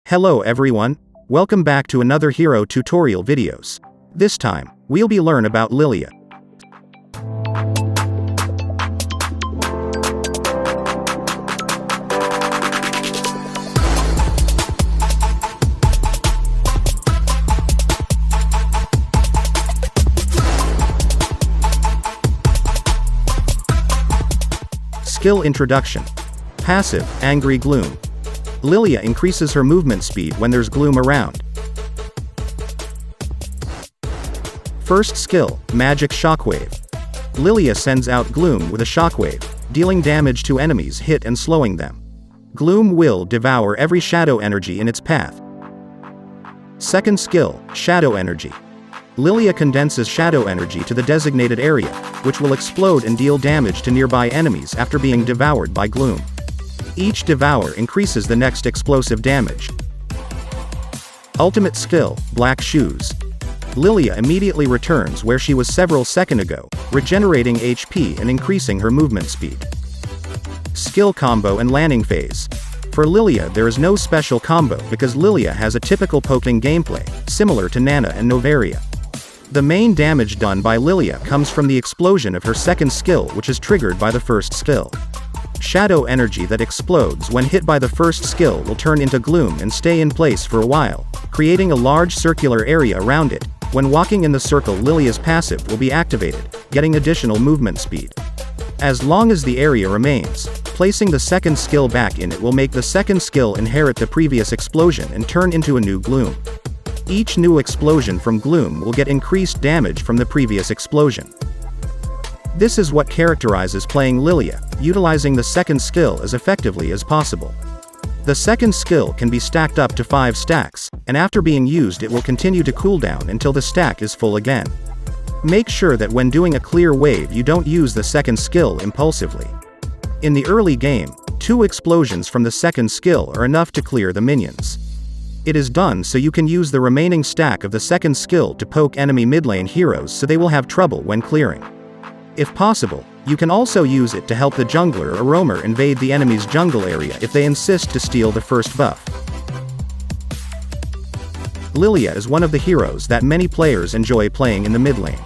Hello everyone, welcome back to another hero tutorial videos. This time, we'll be learn about Lylia. Skill Introduction. Passive, Angry Gloom. Lylia increases her movement speed when there's gloom around. First skill, Magic Shockwave. Lylia sends out gloom with a shockwave, dealing damage to enemies hit and slowing them. Gloom will devour every shadow energy in its path. Second skill, Shadow Energy. Lylia condenses shadow energy to the designated area, which will explode and deal damage to nearby enemies after being devoured by gloom. Each devour increases the next explosive damage. Ultimate skill, Black Shoes. Lylia immediately returns where she was several seconds ago, regenerating HP and increasing her movement speed. Skill Combo and Landing Phase. For Lylia there is no special combo because Lylia has a typical poking gameplay, similar to Nana and Novaria. The main damage done by Lylia comes from the explosion of her second skill, which is triggered by the first skill. Shadow energy that explodes when hit by the first skill will turn into gloom and stay in place for a while, creating a large circular area around it. When walking in the circle, Lylia's passive will be activated, getting additional movement speed. As long as the area remains, placing the second skill back in it will make the second skill inherit the previous explosion and turn into a new gloom. Each new explosion from gloom will get increased damage from the previous explosion. This is what characterizes playing Lylia, utilizing the second skill as effectively as possible. The second skill can be stacked up to 5 stacks, and after being used it will continue to cool down until the stack is full again. Make sure that when doing a clear wave you don't use the second skill impulsively. In the early game, 2 explosions from the second skill are enough to clear the minions. It is done so you can use the remaining stack of the second skill to poke enemy mid lane heroes so they will have trouble when clearing. If possible, you can also use it to help the jungler or roamer invade the enemy's jungle area if they insist to steal the first buff. Lylia is one of the heroes that many players enjoy playing in the mid lane.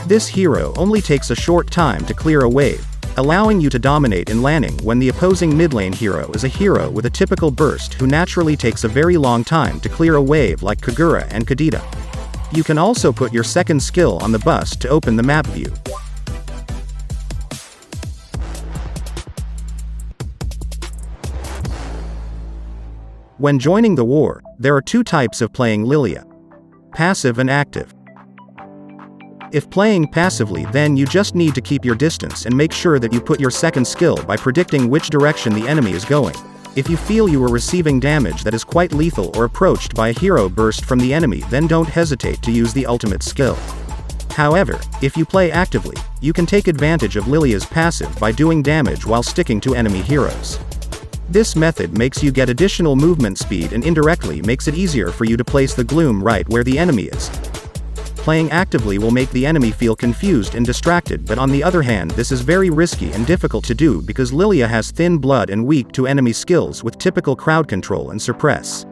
This hero only takes a short time to clear a wave, allowing you to dominate in laning when the opposing mid lane hero is a hero with a typical burst who naturally takes a very long time to clear a wave like Kagura and Kadita. You can also put your second skill on the bus to open the map view. When joining the war, there are 2 types of playing Lylia: passive and active. If playing passively, then you just need to keep your distance and make sure that you put your second skill by predicting which direction the enemy is going. If you feel you are receiving damage that is quite lethal or approached by a hero burst from the enemy, then don't hesitate to use the ultimate skill. However, if you play actively, you can take advantage of Lylia's passive by doing damage while sticking to enemy heroes. This method makes you get additional movement speed and indirectly makes it easier for you to place the gloom right where the enemy is. Playing actively will make the enemy feel confused and distracted, but on the other hand this is very risky and difficult to do because Lylia has thin blood and weak to enemy skills with typical crowd control and suppress.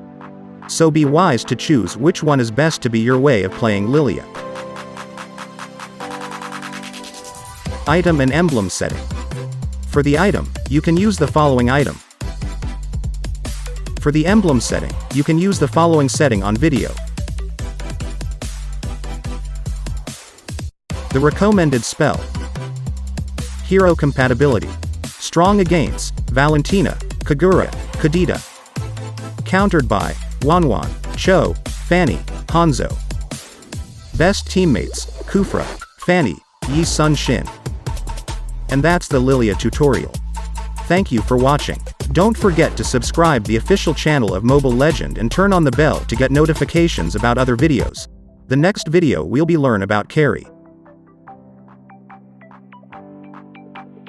So be wise to choose which one is best to be your way of playing Lylia. Item and emblem setting. For the item, you can use the following item. For the emblem setting, you can use the following setting on video. The recommended spell. Hero compatibility. Strong against Valentina, Kagura, Kadita. Countered by Wanwan, Cho, Fanny, Hanzo. Best teammates, Kufra, Fanny, Yi Sun Shin. And that's the Lylia tutorial. Thank you for watching. Don't forget to subscribe the official channel of Mobile Legend and turn on the bell to get notifications about other videos. The next video we'll be learn about carry.